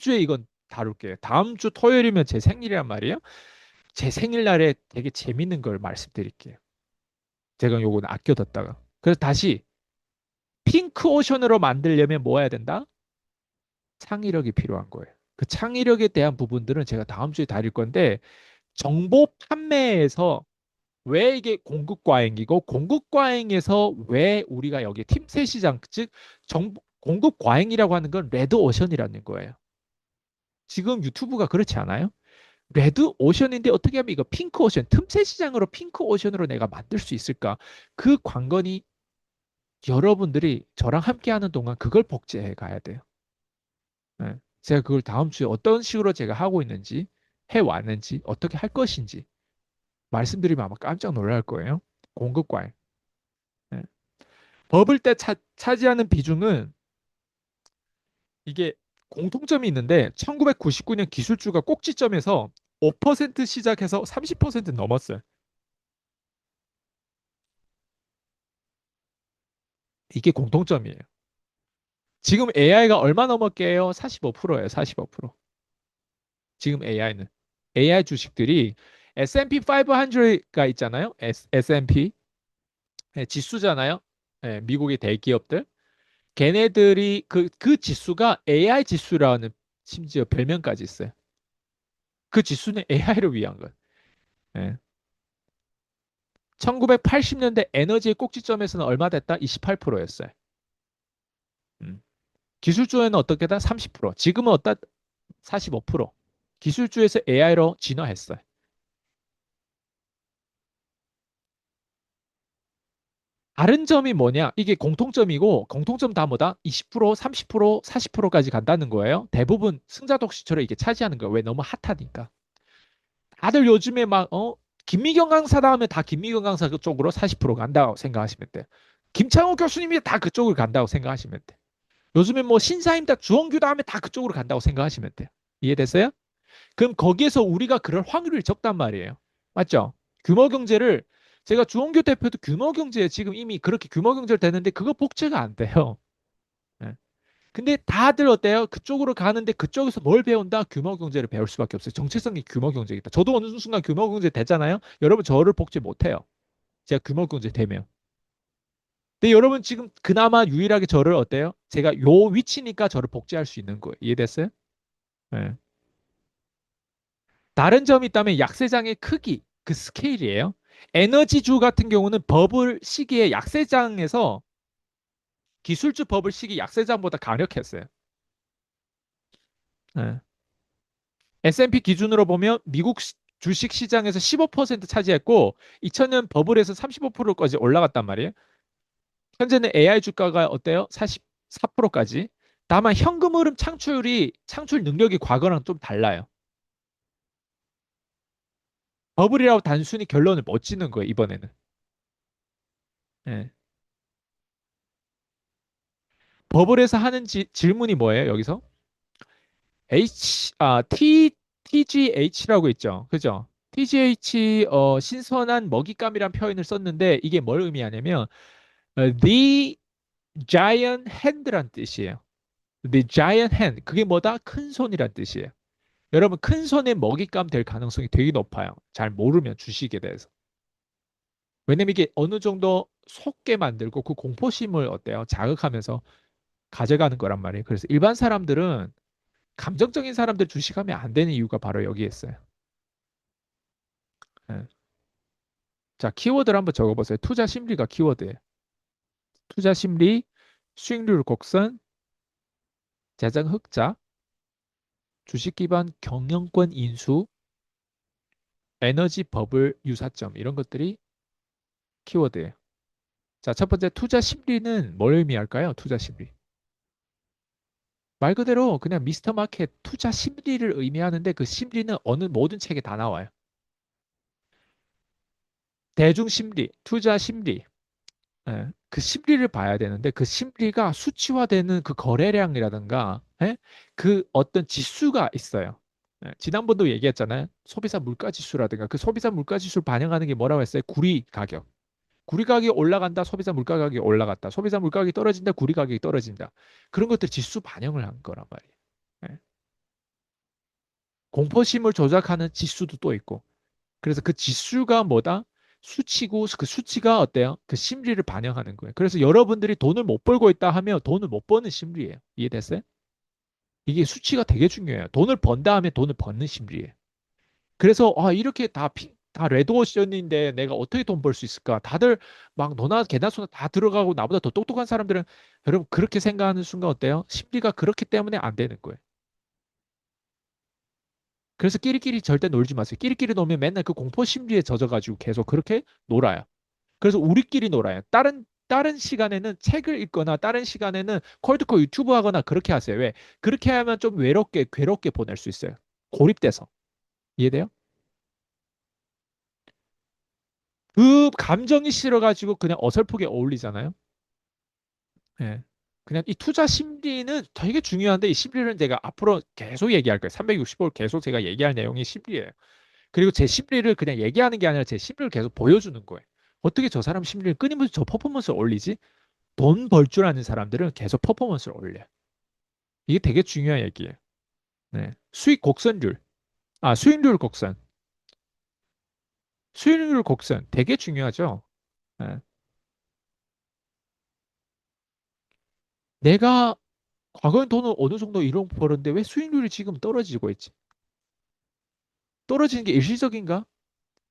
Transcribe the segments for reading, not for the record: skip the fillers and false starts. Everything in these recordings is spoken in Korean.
주에 이건 다룰게요. 다음 주 토요일이면 제 생일이란 말이에요. 제 생일날에 되게 재밌는 걸 말씀드릴게요. 제가 요거는 아껴뒀다가. 그래서 다시 핑크 오션으로 만들려면 뭐 해야 된다? 창의력이 필요한 거예요. 그 창의력에 대한 부분들은 제가 다음 주에 다룰 건데 정보 판매에서 왜 이게 공급 과잉이고 공급 과잉에서 왜 우리가 여기 틈새 시장 즉 정보 공급 과잉이라고 하는 건 레드 오션이라는 거예요. 지금 유튜브가 그렇지 않아요? 레드 오션인데 어떻게 하면 이거 핑크 오션, 틈새 시장으로 핑크 오션으로 내가 만들 수 있을까? 그 관건이 여러분들이 저랑 함께 하는 동안 그걸 복제해 가야 돼요. 예. 제가 그걸 다음 주에 어떤 식으로 제가 하고 있는지, 해 왔는지, 어떻게 할 것인지 말씀드리면 아마 깜짝 놀랄 거예요. 공급 과잉. 예. 버블 때 차지하는 비중은 이게 공통점이 있는데 1999년 기술주가 꼭지점에서 5% 시작해서 30% 넘었어요. 이게 공통점이에요. 지금 AI가 얼마 넘었게요? 45%예요. 45%. 지금 AI는. AI 주식들이 S&P 500가 있잖아요. S&P 지수잖아요. 예, 미국의 대기업들. 걔네들이 그 지수가 AI 지수라는 심지어 별명까지 있어요. 그 지수는 AI를 위한 거예요. 예. 1980년대 에너지의 꼭지점에서는 얼마 됐다? 28%였어요. 기술주에는 어떻게다? 30%. 지금은 어따? 45%. 기술주에서 AI로 진화했어요. 다른 점이 뭐냐? 이게 공통점이고 공통점 다 뭐다? 20%, 30%, 40%까지 간다는 거예요. 대부분 승자독식처럼 이게 차지하는 거예요. 왜? 너무 핫하니까. 다들 요즘에 김미경 강사다 하면 다 김미경 강사 그쪽으로 40% 간다고 생각하시면 돼요. 김창호 교수님이 다 그쪽으로 간다고 생각하시면 돼요. 요즘에 뭐 신사임당 주원규다 하면 다 그쪽으로 간다고 생각하시면 돼요. 이해됐어요? 그럼 거기에서 우리가 그럴 확률이 적단 말이에요. 맞죠? 규모 경제를 제가 주원규 대표도 규모 경제에 지금 이미 그렇게 규모 경제를 되는데 그거 복제가 안 돼요. 예. 근데 다들 어때요? 그쪽으로 가는데 그쪽에서 뭘 배운다? 규모 경제를 배울 수밖에 없어요. 정체성이 규모 경제이다. 저도 어느 순간 규모 경제 됐잖아요. 여러분 저를 복제 못 해요. 제가 규모 경제 되면. 근데 여러분 지금 그나마 유일하게 저를 어때요? 제가 요 위치니까 저를 복제할 수 있는 거예요. 이해됐어요? 예. 다른 점이 있다면 약세장의 크기, 그 스케일이에요. 에너지주 같은 경우는 버블 시기에 약세장에서 기술주 버블 시기 약세장보다 강력했어요. 예. S&P 기준으로 보면 미국 주식 시장에서 15% 차지했고 2000년 버블에서 35%까지 올라갔단 말이에요. 현재는 AI 주가가 어때요? 44%까지. 다만 현금 흐름 창출이 창출 능력이 과거랑 좀 달라요. 버블이라고 단순히 결론을 못 짓는 거예요, 이번에는. 예. 버블에서 하는 질문이 뭐예요, 여기서? TGH라고 있죠. 그죠? TGH, 신선한 먹잇감이란 표현을 썼는데 이게 뭘 의미하냐면, the giant hand란 뜻이에요. The giant hand. 그게 뭐다? 큰 손이란 뜻이에요. 여러분, 큰 손에 먹잇감 될 가능성이 되게 높아요. 잘 모르면 주식에 대해서. 왜냐면 이게 어느 정도 속게 만들고 그 공포심을 어때요? 자극하면서 가져가는 거란 말이에요. 그래서 일반 사람들은 감정적인 사람들 주식하면 안 되는 이유가 바로 여기에 있어요. 예. 자, 키워드를 한번 적어보세요. 투자 심리가 키워드예요. 투자 심리, 수익률 곡선, 재정 흑자, 주식 기반 경영권 인수, 에너지 버블 유사점 이런 것들이 키워드예요. 자, 첫 번째 투자 심리는 뭘 의미할까요? 투자 심리. 말 그대로 그냥 미스터 마켓 투자 심리를 의미하는데 그 심리는 어느 모든 책에 다 나와요. 대중 심리, 투자 심리, 예, 그 심리를 봐야 되는데 그 심리가 수치화되는 그 거래량이라든가 예? 그 어떤 지수가 있어요. 예, 지난번도 얘기했잖아요. 소비자 물가 지수라든가 그 소비자 물가 지수를 반영하는 게 뭐라고 했어요? 구리 가격. 구리 가격이 올라간다. 소비자 물가 가격이 올라갔다. 소비자 물가 가격이 떨어진다. 구리 가격이 떨어진다. 그런 것들 지수 반영을 한 거란 말이에요. 예. 공포심을 조작하는 지수도 또 있고. 그래서 그 지수가 뭐다? 수치고 그 수치가 어때요? 그 심리를 반영하는 거예요. 그래서 여러분들이 돈을 못 벌고 있다 하면 돈을 못 버는 심리예요. 이해됐어요? 이게 수치가 되게 중요해요. 돈을 번다 하면 돈을 버는 심리예요. 그래서 이렇게 다 레드오션인데 내가 어떻게 돈 벌 수 있을까? 다들 막 너나 개나 소나 다 들어가고 나보다 더 똑똑한 사람들은 여러분 그렇게 생각하는 순간 어때요? 심리가 그렇기 때문에 안 되는 거예요. 그래서 끼리끼리 절대 놀지 마세요. 끼리끼리 놀면 맨날 그 공포 심리에 젖어가지고 계속 그렇게 놀아요. 그래서 우리끼리 놀아요. 다른 시간에는 책을 읽거나 다른 시간에는 콜드콜 유튜브 하거나 그렇게 하세요. 왜? 그렇게 하면 좀 외롭게 괴롭게 보낼 수 있어요. 고립돼서. 이해돼요? 그 감정이 싫어가지고 그냥 어설프게 어울리잖아요. 예. 그냥 이 투자 심리는 되게 중요한데 이 심리는 제가 앞으로 계속 얘기할 거예요. 365일 계속 제가 얘기할 내용이 심리예요. 그리고 제 심리를 그냥 얘기하는 게 아니라 제 심리를 계속 보여주는 거예요. 어떻게 저 사람 심리를 끊임없이 저 퍼포먼스를 올리지? 돈 벌 줄 아는 사람들은 계속 퍼포먼스를 올려요. 이게 되게 중요한 얘기예요. 네. 수익 곡선율. 수익률 곡선. 수익률 곡선 되게 중요하죠. 네. 내가 과거엔 돈을 어느 정도 이런 벌었는데 왜 수익률이 지금 떨어지고 있지? 떨어지는 게 일시적인가?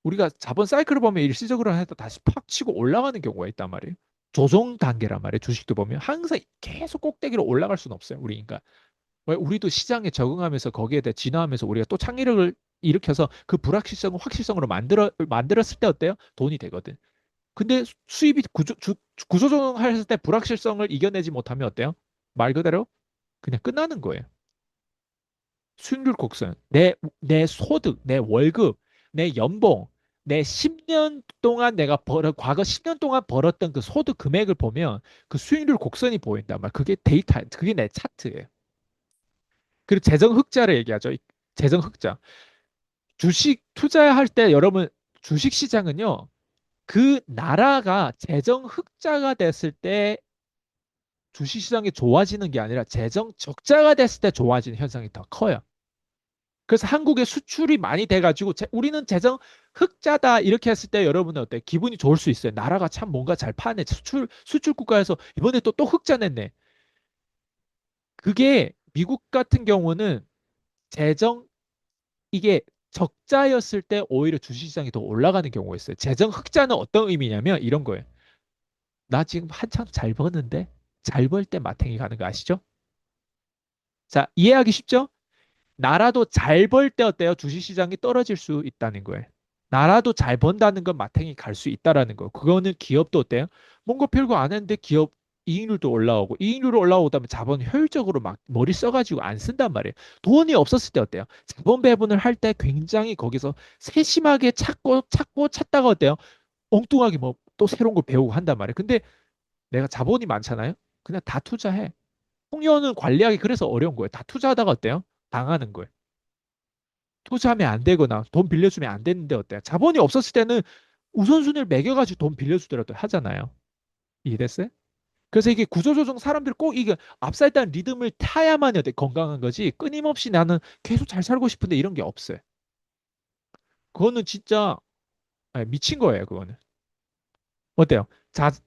우리가 자본 사이클을 보면 일시적으로 해도 다시 팍 치고 올라가는 경우가 있단 말이에요. 조정 단계란 말이에요. 주식도 보면 항상 계속 꼭대기로 올라갈 수는 없어요. 우리 인간. 왜 우리도 시장에 적응하면서 거기에 대해 진화하면서 우리가 또 창의력을 일으켜서 그 불확실성을 확실성으로 만들었을 때 어때요? 돈이 되거든. 근데 수입이 구조조정했을 때 불확실성을 이겨내지 못하면 어때요? 말 그대로 그냥 끝나는 거예요. 수익률 곡선, 내 소득, 내 월급, 내 연봉, 내 10년 동안 과거 10년 동안 벌었던 그 소득 금액을 보면 그 수익률 곡선이 보인단 말. 그게 데이터, 그게 내 차트예요. 그리고 재정 흑자를 얘기하죠. 재정 흑자. 주식 투자할 때 여러분 주식 시장은요. 그 나라가 재정 흑자가 됐을 때 주식 시장이 좋아지는 게 아니라 재정 적자가 됐을 때 좋아지는 현상이 더 커요. 그래서 한국의 수출이 많이 돼가지고 우리는 재정 흑자다 이렇게 했을 때 여러분은 어때? 기분이 좋을 수 있어요. 나라가 참 뭔가 잘 파네. 수출 국가에서 이번에 또 흑자 냈네. 그게 미국 같은 경우는 재정 이게 적자였을 때 오히려 주식시장이 더 올라가는 경우가 있어요. 재정 흑자는 어떤 의미냐면 이런 거예요. 나 지금 한참 잘 버는데 잘 벌 때 마탱이 가는 거 아시죠? 자, 이해하기 쉽죠? 나라도 잘 벌 때 어때요? 주식시장이 떨어질 수 있다는 거예요. 나라도 잘 번다는 건 마탱이 갈 수 있다라는 거. 그거는 기업도 어때요? 뭔가 별거 안 했는데 기업 이익률도 올라오고 이익률이 올라오다 보면 자본 효율적으로 막 머리 써가지고 안 쓴단 말이에요. 돈이 없었을 때 어때요? 자본 배분을 할 때 굉장히 거기서 세심하게 찾고 찾다가 어때요? 엉뚱하게 뭐 또 새로운 걸 배우고 한단 말이에요. 근데 내가 자본이 많잖아요. 그냥 다 투자해. 홍련은 관리하기 그래서 어려운 거예요. 다 투자하다가 어때요? 당하는 거예요. 투자하면 안 되거나 돈 빌려주면 안 되는데 어때요? 자본이 없었을 때는 우선순위를 매겨가지고 돈 빌려주더라도 하잖아요. 이해됐어요? 그래서 이게 구조조정 사람들 꼭 이게 앞살단 리듬을 타야만 어때 건강한 거지 끊임없이 나는 계속 잘 살고 싶은데 이런 게 없어요. 그거는 진짜 미친 거예요. 그거는. 어때요?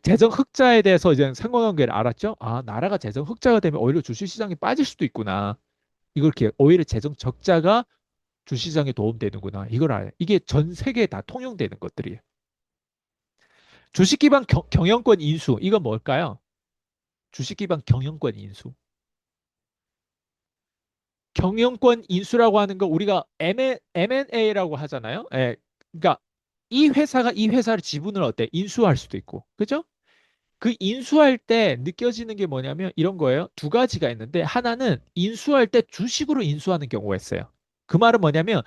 재정 흑자에 대해서 이제 상관관계를 알았죠? 나라가 재정 흑자가 되면 오히려 주식시장이 빠질 수도 있구나. 이걸 이렇게 오히려 재정 적자가 주시장에 도움되는구나. 이걸 알아요. 이게 전 세계에 다 통용되는 것들이에요. 주식 기반 경영권 인수. 이건 뭘까요? 주식 기반 경영권 인수. 경영권 인수라고 하는 거 우리가 M&A라고 하잖아요. 예. 그러니까 이 회사가 이 회사를 지분을 어때? 인수할 수도 있고. 그죠? 그 인수할 때 느껴지는 게 뭐냐면 이런 거예요. 두 가지가 있는데 하나는 인수할 때 주식으로 인수하는 경우가 있어요. 그 말은 뭐냐면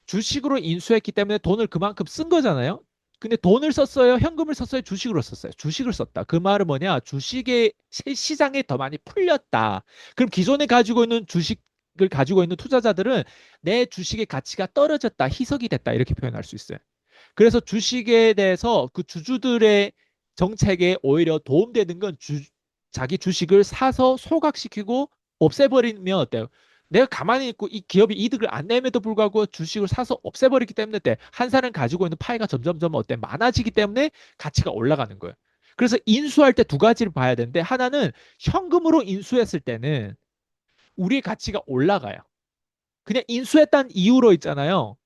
주식으로 인수했기 때문에 돈을 그만큼 쓴 거잖아요. 근데 돈을 썼어요? 현금을 썼어요? 주식으로 썼어요? 주식을 썼다. 그 말은 뭐냐? 주식의 시장에 더 많이 풀렸다. 그럼 기존에 가지고 있는 주식을 가지고 있는 투자자들은 내 주식의 가치가 떨어졌다, 희석이 됐다 이렇게 표현할 수 있어요. 그래서 주식에 대해서 그 주주들의 정책에 오히려 도움되는 건 자기 주식을 사서 소각시키고 없애버리면 어때요? 내가 가만히 있고 이 기업이 이득을 안 내면에도 불구하고 주식을 사서 없애버리기 때문에 한 사람 가지고 있는 파이가 점점점 많아지기 때문에 가치가 올라가는 거예요. 그래서 인수할 때 두 가지를 봐야 되는데 하나는 현금으로 인수했을 때는 우리의 가치가 올라가요. 그냥 인수했다는 이유로 있잖아요.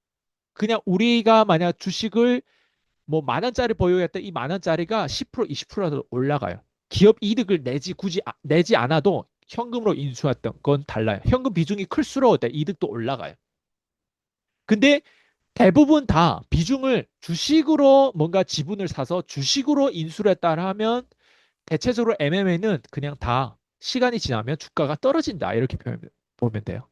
그냥 우리가 만약 주식을 뭐 만 원짜리 보유했다 이 만 원짜리가 10% 20%라도 올라가요. 기업 이득을 내지 않아도 현금으로 인수했던 건 달라요. 현금 비중이 클수록 이득도 올라가요. 근데 대부분 다 비중을 주식으로 뭔가 지분을 사서 주식으로 인수를 했다 하면 대체적으로 MMA는 그냥 다 시간이 지나면 주가가 떨어진다. 이렇게 보면 돼요.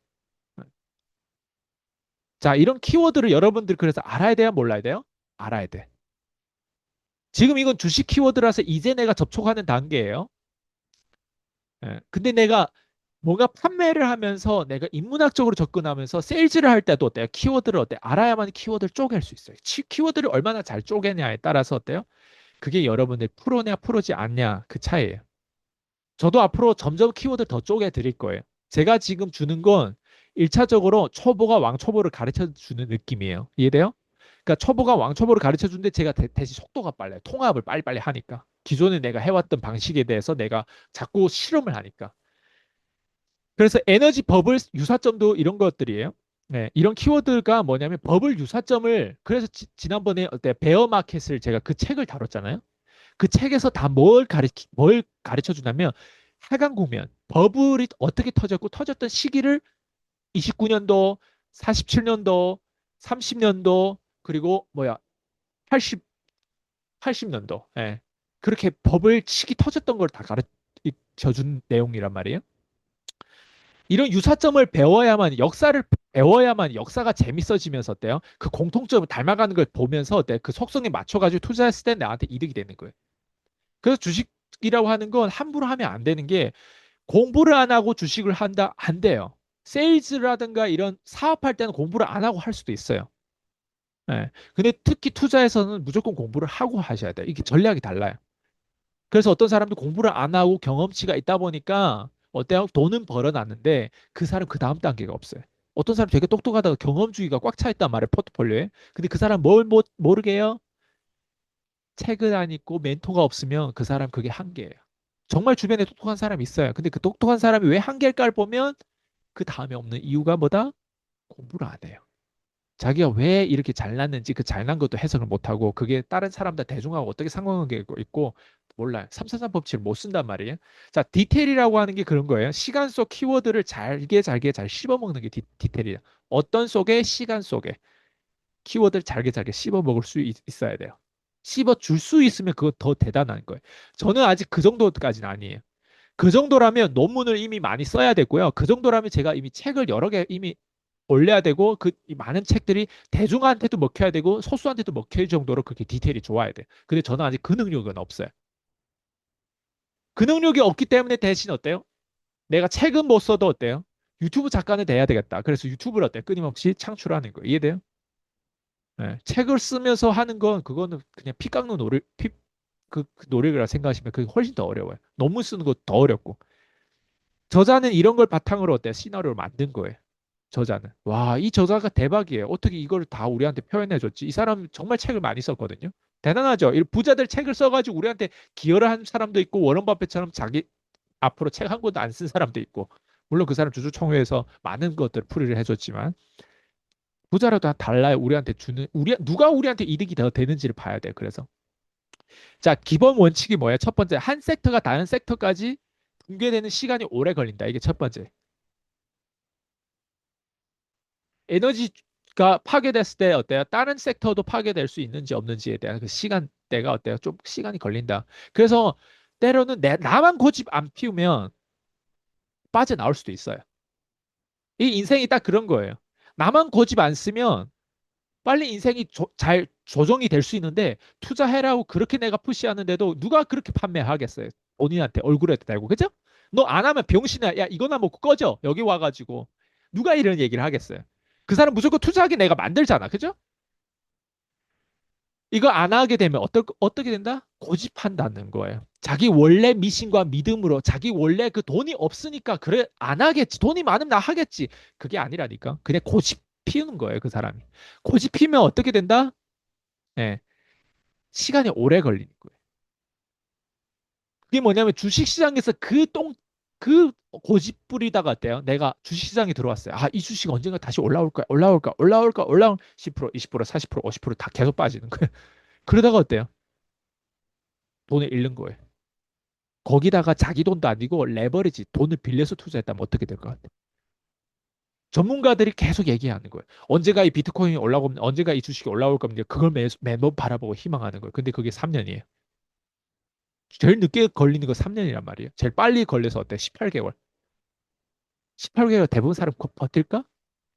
자, 이런 키워드를 여러분들 그래서 알아야 돼요? 몰라야 돼요? 알아야 돼. 지금 이건 주식 키워드라서 이제 내가 접촉하는 단계예요. 예. 근데 내가 뭔가 판매를 하면서 내가 인문학적으로 접근하면서 세일즈를 할 때도 어때요? 키워드를 어때요? 알아야만 키워드를 쪼갤 수 있어요. 키워드를 얼마나 잘 쪼개냐에 따라서 어때요? 그게 여러분들 프로냐 프로지 않냐 그 차이예요. 저도 앞으로 점점 키워드 더 쪼개 드릴 거예요. 제가 지금 주는 건 1차적으로 초보가 왕초보를 가르쳐 주는 느낌이에요. 이해돼요? 그러니까 초보가 왕초보를 가르쳐 주는데 제가 대신 속도가 빨라요. 통합을 빨리빨리 하니까. 기존에 내가 해왔던 방식에 대해서 내가 자꾸 실험을 하니까. 그래서 에너지 버블 유사점도 이런 것들이에요. 네, 이런 키워드가 뭐냐면 버블 유사점을 그래서 지난번에 어때 베어 마켓을 제가 그 책을 다뤘잖아요. 그 책에서 다 뭘 가르쳐 주냐면 하강 국면, 버블이 어떻게 터졌고 터졌던 시기를 29년도, 47년도, 30년도 그리고 뭐야 80 80년도. 예. 그렇게 버블 시기 터졌던 걸 다 가르쳐 준 내용이란 말이에요. 이런 유사점을 배워야만 역사를 배워야만 역사가 재밌어지면서 어때요? 그 공통점을 닮아가는 걸 보면서 어때? 그 속성에 맞춰가지고 투자했을 때 나한테 이득이 되는 거예요. 그래서 주식이라고 하는 건 함부로 하면 안 되는 게 공부를 안 하고 주식을 한다? 안 돼요. 세일즈라든가 이런 사업할 때는 공부를 안 하고 할 수도 있어요. 예. 근데 특히 투자에서는 무조건 공부를 하고 하셔야 돼요. 이게 전략이 달라요. 그래서 어떤 사람도 공부를 안 하고 경험치가 있다 보니까 어때요? 돈은 벌어놨는데 그 사람 그 다음 단계가 없어요. 어떤 사람 되게 똑똑하다가 경험주의가 꽉 차 있단 말이에요. 포트폴리오에. 근데 그 사람 뭘 모르게 해요? 책을 안 읽고 멘토가 없으면 그 사람 그게 한계예요. 정말 주변에 똑똑한 사람이 있어요. 근데 그 똑똑한 사람이 왜 한계일까를 보면 그 다음에 없는 이유가 뭐다? 공부를 안 해요. 자기가 왜 이렇게 잘났는지 그 잘난 것도 해석을 못하고 그게 다른 사람들 대중하고 어떻게 상관관계가 있고 몰라요. 343 법칙을 못 쓴단 말이에요. 자, 디테일이라고 하는 게 그런 거예요. 시간 속 키워드를 잘게 잘 씹어먹는 게 디테일이에요. 어떤 속에 시간 속에 키워드를 잘게 씹어먹을 수 있어야 돼요. 씹어줄 수 있으면 그거 더 대단한 거예요. 저는 아직 그 정도까지는 아니에요. 그 정도라면 논문을 이미 많이 써야 되고요. 그 정도라면 제가 이미 책을 여러 개 이미 올려야 되고 그 많은 책들이 대중한테도 먹혀야 되고 소수한테도 먹힐 정도로 그렇게 디테일이 좋아야 돼. 근데 저는 아직 그 능력은 없어요. 그 능력이 없기 때문에 대신 어때요? 내가 책은 못 써도 어때요? 유튜브 작가는 돼야 되겠다. 그래서 유튜브를 어때요? 끊임없이 창출하는 거. 이해돼요? 네. 책을 쓰면서 하는 건 그거는 그냥 피 깎는 그 노력이라 생각하시면 그게 훨씬 더 어려워요. 논문 쓰는 거 더 어렵고. 저자는 이런 걸 바탕으로 어때요? 시나리오를 만든 거예요. 저자는. 와, 이 저자가 대박이에요. 어떻게 이걸 다 우리한테 표현해줬지? 이 사람 정말 책을 많이 썼거든요. 대단하죠? 부자들 책을 써가지고 우리한테 기여를 한 사람도 있고, 워런 바페처럼 자기 앞으로 책 한 권도 안 쓴 사람도 있고, 물론 그 사람 주주총회에서 많은 것들을 풀이를 해줬지만, 부자라도 다 달라요. 우리한테 주는, 누가 우리한테 이득이 더 되는지를 봐야 돼요. 그래서. 자, 기본 원칙이 뭐예요? 첫 번째, 한 섹터가 다른 섹터까지 붕괴되는 시간이 오래 걸린다. 이게 첫 번째. 에너지가 파괴됐을 때 어때요? 다른 섹터도 파괴될 수 있는지 없는지에 대한 그 시간대가 어때요? 좀 시간이 걸린다. 그래서 때로는 나만 고집 안 피우면 빠져나올 수도 있어요. 이 인생이 딱 그런 거예요. 나만 고집 안 쓰면 빨리 인생이 잘 조정이 될 수 있는데 투자해라고 그렇게 내가 푸시하는데도 누가 그렇게 판매하겠어요? 본인한테 얼굴에 대고 그죠? 너 안 하면 병신아. 야 이거나 먹고 꺼져. 여기 와가지고 누가 이런 얘기를 하겠어요? 그 사람 무조건 투자하게 내가 만들잖아. 그죠? 이거 안 하게 되면 어떻게 된다? 고집한다는 거예요. 자기 원래 미신과 믿음으로 자기 원래 그 돈이 없으니까 그래 안 하겠지. 돈이 많으면 나 하겠지. 그게 아니라니까. 그냥 고집 피우는 거예요, 그 사람이. 고집 피우면 어떻게 된다? 예. 시간이 오래 걸리는 거예요. 그게 뭐냐면 주식시장에서 그 고집 부리다가 어때요? 내가 주식시장에 들어왔어요. 아, 이 주식 언젠가 다시 올라올 거야. 올라올 10%, 20%, 40%, 50%다 계속 빠지는 거예요. 그러다가 어때요? 돈을 잃는 거예요. 거기다가 자기 돈도 아니고 레버리지 돈을 빌려서 투자했다면 어떻게 될 것 같아요? 전문가들이 계속 얘기하는 거예요. 언제가 이 비트코인이 올라오면 언제가 이 주식이 올라올 겁니다. 그걸 매번 바라보고 희망하는 거예요. 근데 그게 3년이에요. 제일 늦게 걸리는 거 3년이란 말이에요. 제일 빨리 걸려서 어때? 18개월. 18개월 대부분 사람 버틸까?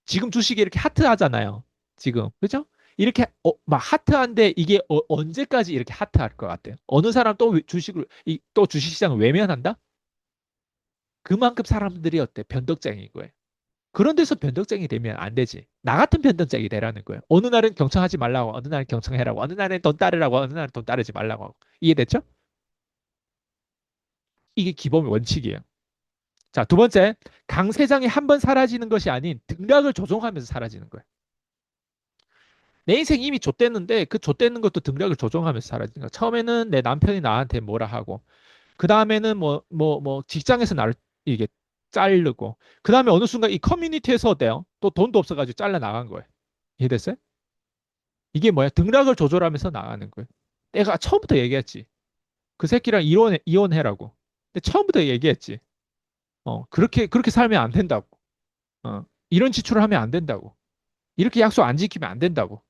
지금 주식이 이렇게 핫하잖아요. 지금. 그죠? 이렇게 막 핫한데 이게 언제까지 이렇게 핫할 것 같아요? 어느 사람 또 또 주식시장을 외면한다? 그만큼 사람들이 어때? 변덕쟁이인 거예요. 그런 데서 변덕쟁이 되면 안 되지. 나 같은 변덕쟁이 되라는 거예요. 어느 날은 경청하지 말라고, 어느 날은 경청해라고, 어느 날은 돈 따르라고, 어느 날은 돈 따르지 말라고 하고. 이해됐죠? 이게 기본 원칙이에요. 자, 두 번째, 강세장이 한 번 사라지는 것이 아닌 등락을 조종하면서 사라지는 거예요. 내 인생 이미 좆됐는데 그 좆되는 것도 등락을 조종하면서 사라지는 거예요. 처음에는 내 남편이 나한테 뭐라 하고, 그 다음에는 직장에서 나를 이게 자르고, 그 다음에 어느 순간 이 커뮤니티에서 어때요? 또 돈도 없어가지고 잘라 나간 거예요. 이해됐어요? 이게 뭐야? 등락을 조절하면서 나가는 거예요. 내가 처음부터 얘기했지. 그 새끼랑 이혼해라고. 근데 처음부터 얘기했지. 그렇게 살면 안 된다고. 이런 지출을 하면 안 된다고. 이렇게 약속 안 지키면 안 된다고.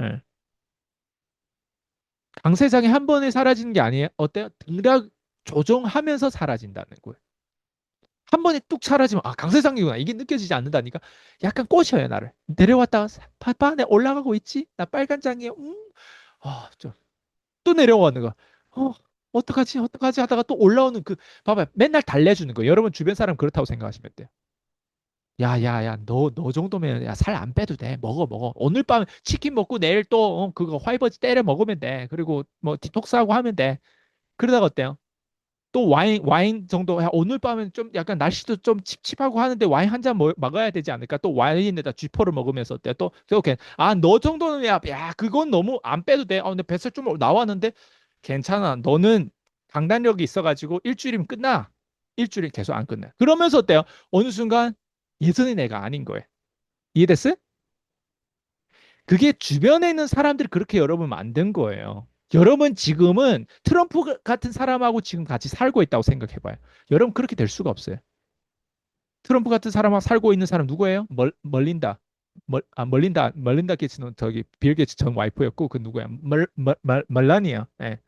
예. 강세장이 한 번에 사라지는 게 아니에요. 어때요? 등락 조정하면서 사라진다는 거예요. 한 번에 뚝 사라지면 아 강세장이구나 이게 느껴지지 않는다니까. 약간 꼬셔요 나를. 내려왔다가 봐봐 내 올라가고 있지? 나 빨간 장이야. 좀 또 내려가는 거. 어, 어떡하지 하다가 또 올라오는 그, 봐봐요. 맨날 달래주는 거. 여러분 주변 사람 그렇다고 생각하시면 돼요. 너 정도면 야, 살 안 빼도 돼. 먹어. 오늘 밤 치킨 먹고 내일 또 그거 화이버지 때려 먹으면 돼. 그리고 뭐 디톡스하고 하면 돼. 그러다가 어때요? 또 와인 정도, 야, 오늘 밤은 좀 약간 날씨도 좀 칩칩하고 하는데 와인 한 잔 먹어야 되지 않을까? 또 와인에다 쥐포를 먹으면서 어때요? 또, 이렇게, 너 정도는 그건 너무 안 빼도 돼. 근데 뱃살 좀 나왔는데 괜찮아. 너는 강단력이 있어가지고 일주일이면 끝나. 일주일 계속 안 끝나. 그러면서 어때요? 어느 순간 예전의 내가 아닌 거예요. 이해됐어요? 그게 주변에 있는 사람들이 그렇게 여러분 만든 거예요. 여러분 지금은 트럼프 같은 사람하고 지금 같이 살고 있다고 생각해봐요. 여러분 그렇게 될 수가 없어요. 트럼프 같은 사람하고 살고 있는 사람 누구예요? 멀린다. 멀린다 게이츠는 저기 빌 게이츠 전 와이프였고 그 누구야? 멀라니야. 예.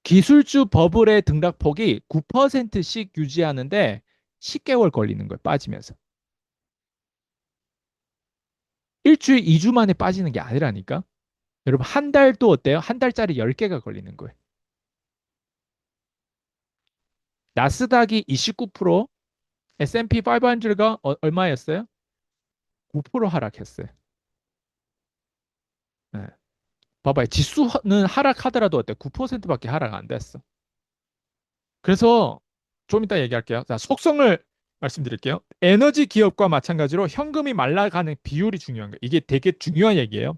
기술주 버블의 등락폭이 9%씩 유지하는데 10개월 걸리는 거예요. 빠지면서. 일주일, 2주 만에 빠지는 게 아니라니까. 여러분 한 달도 어때요? 한 달짜리 10개가 걸리는 거예요. 나스닥이 29%, S&P 500가 얼마였어요? 9% 하락했어요. 네. 봐봐요. 지수는 하락하더라도 어때? 9%밖에 하락 안 됐어. 그래서 좀 이따 얘기할게요. 자, 속성을 말씀드릴게요. 에너지 기업과 마찬가지로 현금이 말라가는 비율이 중요한 거예요. 이게 되게 중요한 얘기예요.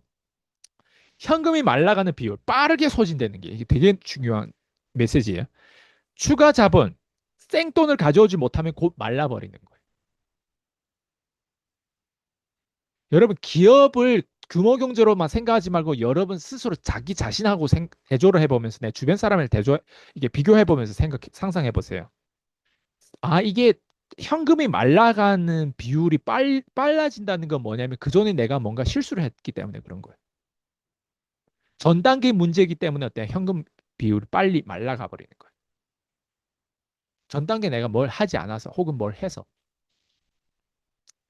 현금이 말라가는 비율, 빠르게 소진되는 게 이게 되게 중요한 메시지예요. 추가 자본, 생돈을 가져오지 못하면 곧 말라버리는 거예요. 여러분, 기업을 규모 경제로만 생각하지 말고 여러분 스스로 자기 자신하고 대조를 해보면서 내 주변 사람을 이게 비교해보면서 상상해 보세요. 아, 이게 현금이 말라가는 비율이 빨라진다는 건 뭐냐면 그전에 내가 뭔가 실수를 했기 때문에 그런 거예요. 전 단계 문제이기 때문에 어때 현금 비율이 빨리 말라가 버리는 거예요. 전 단계 내가 뭘 하지 않아서 혹은 뭘 해서.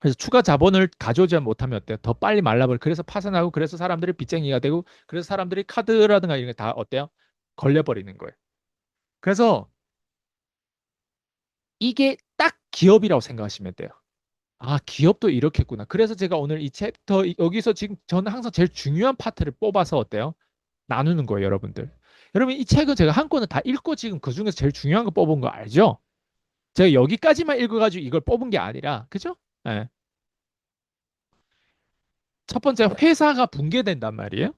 그래서 추가 자본을 가져오지 못하면 어때요? 더 빨리 말라버려. 그래서 파산하고 그래서 사람들이 빚쟁이가 되고 그래서 사람들이 카드라든가 이런 게 다 어때요? 걸려버리는 거예요. 그래서 이게 딱 기업이라고 생각하시면 돼요. 아, 기업도 이렇겠구나. 그래서 제가 오늘 이 챕터, 여기서 지금 저는 항상 제일 중요한 파트를 뽑아서 어때요? 나누는 거예요, 여러분들. 여러분, 이 책은 제가 한 권을 다 읽고 지금 그 중에서 제일 중요한 거 뽑은 거 알죠? 제가 여기까지만 읽어가지고 이걸 뽑은 게 아니라, 그죠? 예. 첫 번째, 회사가 붕괴된단 말이에요.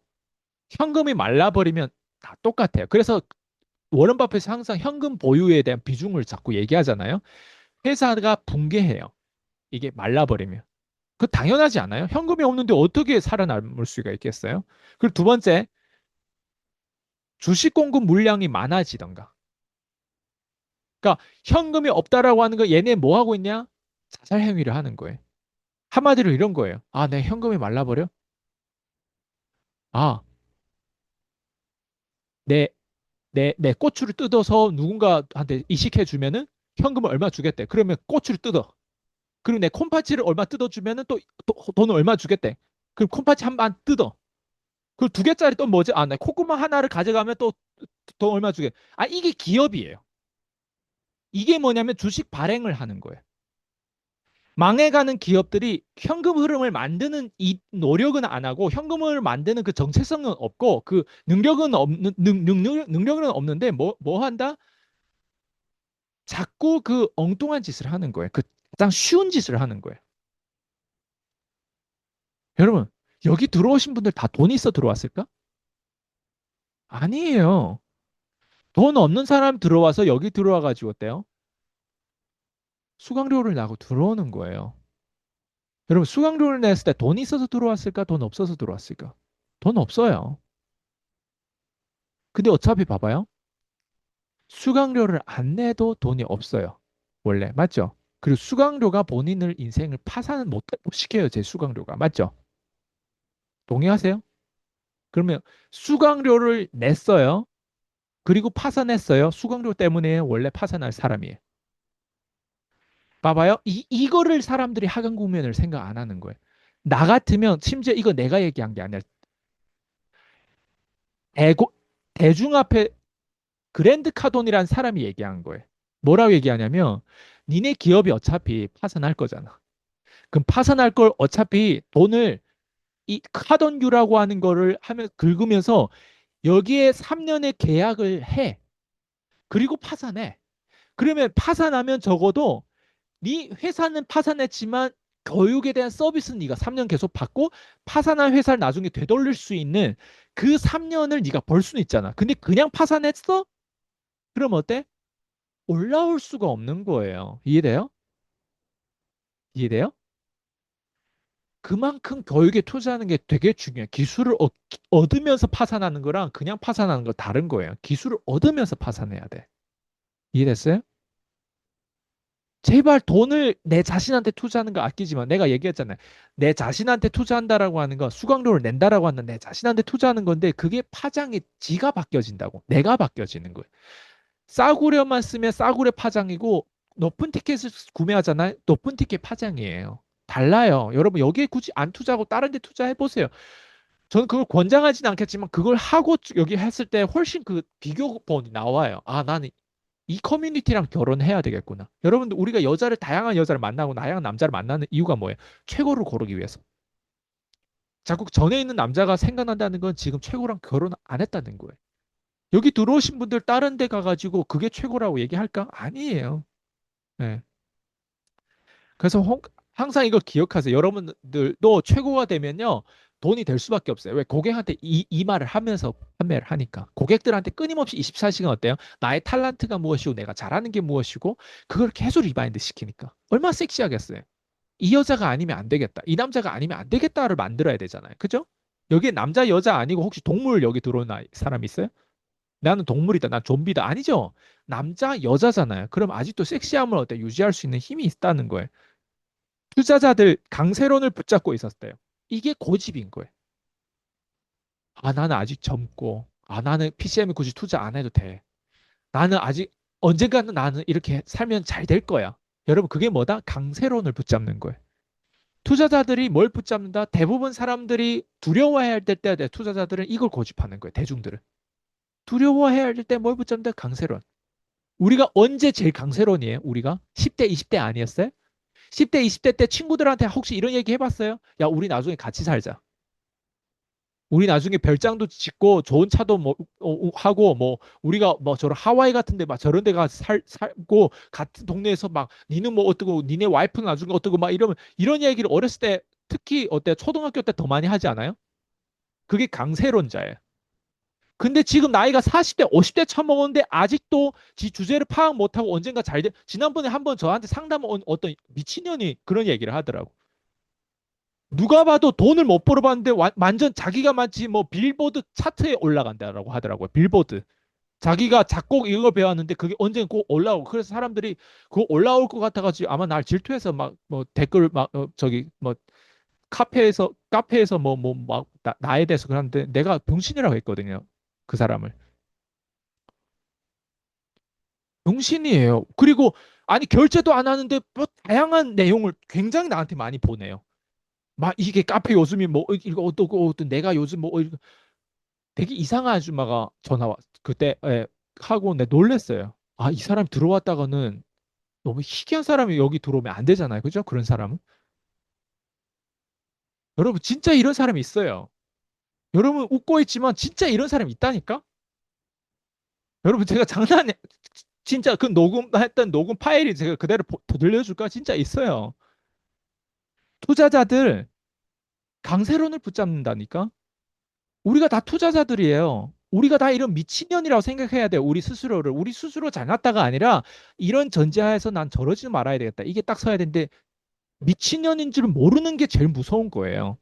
현금이 말라버리면 다 똑같아요. 그래서 워런 버핏이 항상 현금 보유에 대한 비중을 자꾸 얘기하잖아요. 회사가 붕괴해요. 이게 말라버리면. 그 당연하지 않아요? 현금이 없는데 어떻게 살아남을 수가 있겠어요? 그리고 두 번째, 주식 공급 물량이 많아지던가. 그러니까 현금이 없다라고 하는 거 얘네 뭐 하고 있냐? 자살 행위를 하는 거예요. 한마디로 이런 거예요. 아, 내 현금이 말라버려? 아, 내, 내 고추를 뜯어서 누군가한테 이식해 주면은 현금을 얼마 주겠대. 그러면 고추를 뜯어. 그리고 내 콩팥지를 얼마 뜯어주면은 또 돈을 얼마 주겠대. 그럼 콩팥지 한 반 뜯어. 그리고 두 개짜리 또 뭐지? 아, 내 콧구멍 하나를 가져가면 또 돈 얼마 주게. 아, 이게 기업이에요. 이게 뭐냐면 주식 발행을 하는 거예요. 망해가는 기업들이 현금 흐름을 만드는 이 노력은 안 하고 현금을 만드는 그 정체성은 없고 그 능력은 없는데 뭐 한다? 자꾸 그 엉뚱한 짓을 하는 거예요. 그 가장 쉬운 짓을 하는 거예요. 여러분, 여기 들어오신 분들 다 돈 있어 들어왔을까? 아니에요. 돈 없는 사람 들어와서 여기 들어와 가지고 어때요? 수강료를 나고 들어오는 거예요. 여러분, 수강료를 냈을 때 돈 있어서 들어왔을까? 돈 없어서 들어왔을까? 돈 없어요. 근데 어차피 봐봐요. 수강료를 안 내도 돈이 없어요. 원래. 맞죠? 그리고 수강료가 본인을 인생을 파산을 못 시켜요. 제 수강료가. 맞죠? 동의하세요? 그러면 수강료를 냈어요. 그리고 파산했어요. 수강료 때문에 원래 파산할 사람이에요. 봐봐요. 이거를 사람들이 하강 국면을 생각 안 하는 거예요. 나 같으면 심지어 이거 내가 얘기한 게 아니라 대고, 대중 앞에 그랜드 카돈이라는 사람이 얘기한 거예요. 뭐라고 얘기하냐면 니네 기업이 어차피 파산할 거잖아. 그럼 파산할 걸 어차피 돈을 이 카돈유라고 하는 거를 하면 긁으면서 여기에 3년의 계약을 해. 그리고 파산해. 그러면 파산하면 적어도 네 회사는 파산했지만 교육에 대한 서비스는 네가 3년 계속 받고 파산한 회사를 나중에 되돌릴 수 있는 그 3년을 네가 벌 수는 있잖아. 근데 그냥 파산했어? 그럼 어때? 올라올 수가 없는 거예요. 이해돼요? 이해돼요? 그만큼 교육에 투자하는 게 되게 중요해요. 기술을 얻으면서 파산하는 거랑 그냥 파산하는 거 다른 거예요. 기술을 얻으면서 파산해야 돼. 이해됐어요? 제발 돈을 내 자신한테 투자하는 거 아끼지만 내가 얘기했잖아요. 내 자신한테 투자한다라고 하는 거 수강료를 낸다라고 하는 내 자신한테 투자하는 건데 그게 파장이 지가 바뀌어진다고. 내가 바뀌어지는 거예요. 싸구려만 쓰면 싸구려 파장이고 높은 티켓을 구매하잖아요. 높은 티켓 파장이에요. 달라요. 여러분 여기에 굳이 안 투자하고 다른 데 투자해 보세요. 저는 그걸 권장하지는 않겠지만 그걸 하고 여기 했을 때 훨씬 그 비교본이 나와요. 아, 나는 이 커뮤니티랑 결혼해야 되겠구나. 여러분들 우리가 다양한 여자를 만나고 다양한 남자를 만나는 이유가 뭐예요? 최고를 고르기 위해서. 자꾸 전에 있는 남자가 생각난다는 건 지금 최고랑 결혼 안 했다는 거예요. 여기 들어오신 분들 다른 데 가가지고 그게 최고라고 얘기할까? 아니에요. 네. 그래서 항상 이걸 기억하세요. 여러분들도 최고가 되면요. 돈이 될 수밖에 없어요. 왜? 고객한테 이 말을 하면서 판매를 하니까. 고객들한테 끊임없이 24시간 어때요? 나의 탤런트가 무엇이고 내가 잘하는 게 무엇이고 그걸 계속 리마인드 시키니까. 얼마나 섹시하겠어요. 이 여자가 아니면 안 되겠다. 이 남자가 아니면 안 되겠다를 만들어야 되잖아요. 그죠? 여기에 남자, 여자 아니고 혹시 동물 여기 들어온 사람 있어요? 나는 동물이다. 난 좀비다. 아니죠. 남자, 여자잖아요. 그럼 아직도 섹시함을 어때 유지할 수 있는 힘이 있다는 거예요. 투자자들 강세론을 붙잡고 있었대요. 이게 고집인 거예요. 아, 나는 아직 젊고, 아, 나는 PCM에 굳이 투자 안 해도 돼. 나는 아직 언젠가는 나는 이렇게 살면 잘 될 거야. 여러분, 그게 뭐다? 강세론을 붙잡는 거예요. 투자자들이 뭘 붙잡는다? 대부분 사람들이 두려워해야 될 때, 투자자들은 이걸 고집하는 거예요. 대중들은. 두려워해야 될 때 뭘 붙잡는다? 강세론. 우리가 언제 제일 강세론이에요? 우리가 10대, 20대 아니었어요? 10대, 20대 때 친구들한테 혹시 이런 얘기 해봤어요? 야, 우리 나중에 같이 살자. 우리 나중에 별장도 짓고 좋은 차도 뭐 하고 뭐 우리가 뭐 저런 하와이 같은데 막 저런 데 가서 살고 같은 동네에서 막 니는 뭐 어떠고 니네 와이프는 나중에 어떠고 막 이러면 이런 얘기를 어렸을 때 특히 어때 초등학교 때 더 많이 하지 않아요? 그게 강세론자예요. 근데 지금 나이가 40대, 50대 처먹었는데 아직도 지 주제를 파악 못하고 언젠가 잘 돼. 지난번에 한번 저한테 상담 온 어떤 미친년이 그런 얘기를 하더라고. 누가 봐도 돈을 못 벌어봤는데 완전 자기가 마치 뭐 빌보드 차트에 올라간다라고 하더라고요. 빌보드. 자기가 작곡 이거 배웠는데 그게 언젠가 꼭 올라오고 그래서 사람들이 그거 올라올 것 같아가지고 아마 날 질투해서 막 뭐 댓글 막 저기 뭐 카페에서 뭐 막 나에 대해서 그러는데 내가 병신이라고 했거든요. 그 사람을. 병신이에요. 그리고 아니 결제도 안 하는데 뭐 다양한 내용을 굉장히 나한테 많이 보내요. 막 이게 카페 요즘이 뭐 이거 어떠고 내가 요즘 뭐 되게 이상한 아줌마가 전화 왔 그때 하고 내 놀랬어요. 아, 이 사람 들어왔다가는 너무 희귀한 사람이 여기 들어오면 안 되잖아요. 그죠? 그런 사람은. 여러분 진짜 이런 사람이 있어요. 여러분 웃고 있지만 진짜 이런 사람이 있다니까? 여러분 제가 장난이 진짜 그 녹음했던 녹음 파일이 제가 그대로 들려줄까? 진짜 있어요. 투자자들 강세론을 붙잡는다니까? 우리가 다 투자자들이에요. 우리가 다 이런 미친년이라고 생각해야 돼요. 우리 스스로를. 우리 스스로 잘났다가 아니라 이런 전제하에서 난 저러지 말아야 되겠다. 이게 딱 서야 되는데 미친년인 줄 모르는 게 제일 무서운 거예요.